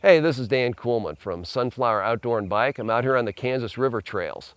Hey, this is Dan Kuhlman from Sunflower Outdoor and Bike. I'm out here on the Kansas River trails.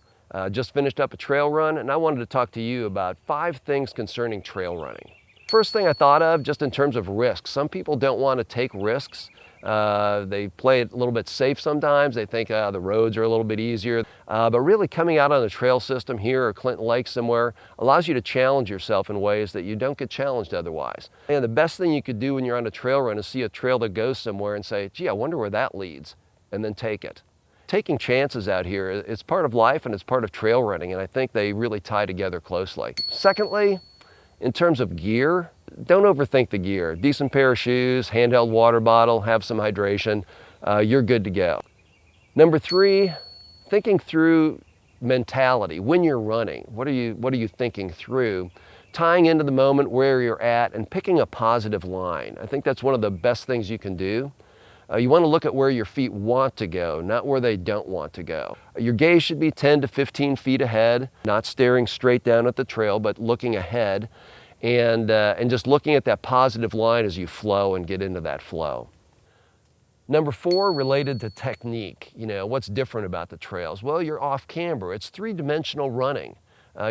Just finished up a trail run, and I wanted to talk to you about 5 things concerning trail running. First thing I thought of, just in terms of risks. Some people don't want to take risks. They play it a little bit safe sometimes. They think the roads are a little bit easier. But really coming out on the trail system here or Clinton Lake somewhere allows you to challenge yourself in ways that you don't get challenged otherwise. And the best thing you could do when you're on a trail run is see a trail that goes somewhere and say, gee, I wonder where that leads, and then take it. Taking chances out here, it's part of life and it's part of trail running, and I think they really tie together closely. Secondly, in terms of gear, don't overthink the gear. Decent pair of shoes, handheld water bottle, have some hydration, you're good to go. Number 3, thinking through mentality. When you're running, what are you thinking through? Tying into the moment where you're at and picking a positive line. I think that's one of the best things you can do. You want to look at where your feet want to go, not where they don't want to go. Your gaze should be 10 to 15 feet ahead, not staring straight down at the trail, but looking ahead and just looking at that positive line as you flow and get into that flow. Number 4, related to technique. What's different about the trails? Well, you're off camber. It's 3-dimensional running.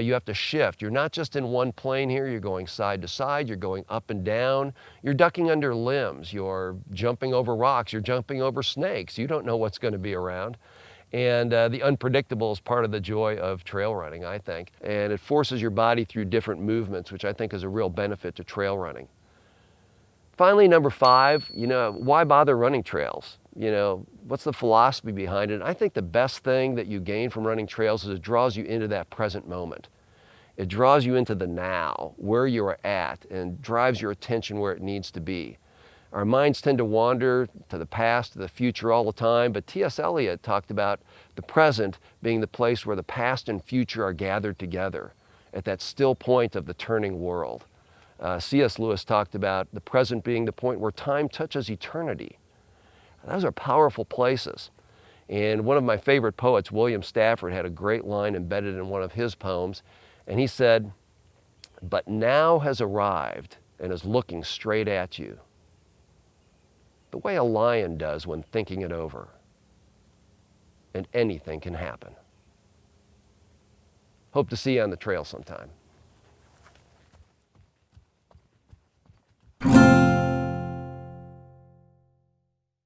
You have to shift. You're not just in one plane here. You're going side to side. You're going up and down. You're ducking under limbs. You're jumping over rocks. You're jumping over snakes. You don't know what's going to be around. And the unpredictable is part of the joy of trail running, I think. And it forces your body through different movements, which I think is a real benefit to trail running. Finally, number 5, why bother running trails? What's the philosophy behind it? I think the best thing that you gain from running trails is it draws you into that present moment. It draws you into the now, where you're at, and drives your attention where it needs to be. Our minds tend to wander to the past, to the future all the time, but T.S. Eliot talked about the present being the place where the past and future are gathered together, at that still point of the turning world. C.S. Lewis talked about the present being the point where time touches eternity. Those are powerful places. And one of my favorite poets, William Stafford, had a great line embedded in one of his poems. And he said, "But now has arrived and is looking straight at you, the way a lion does when thinking it over. And anything can happen." Hope to see you on the trail sometime.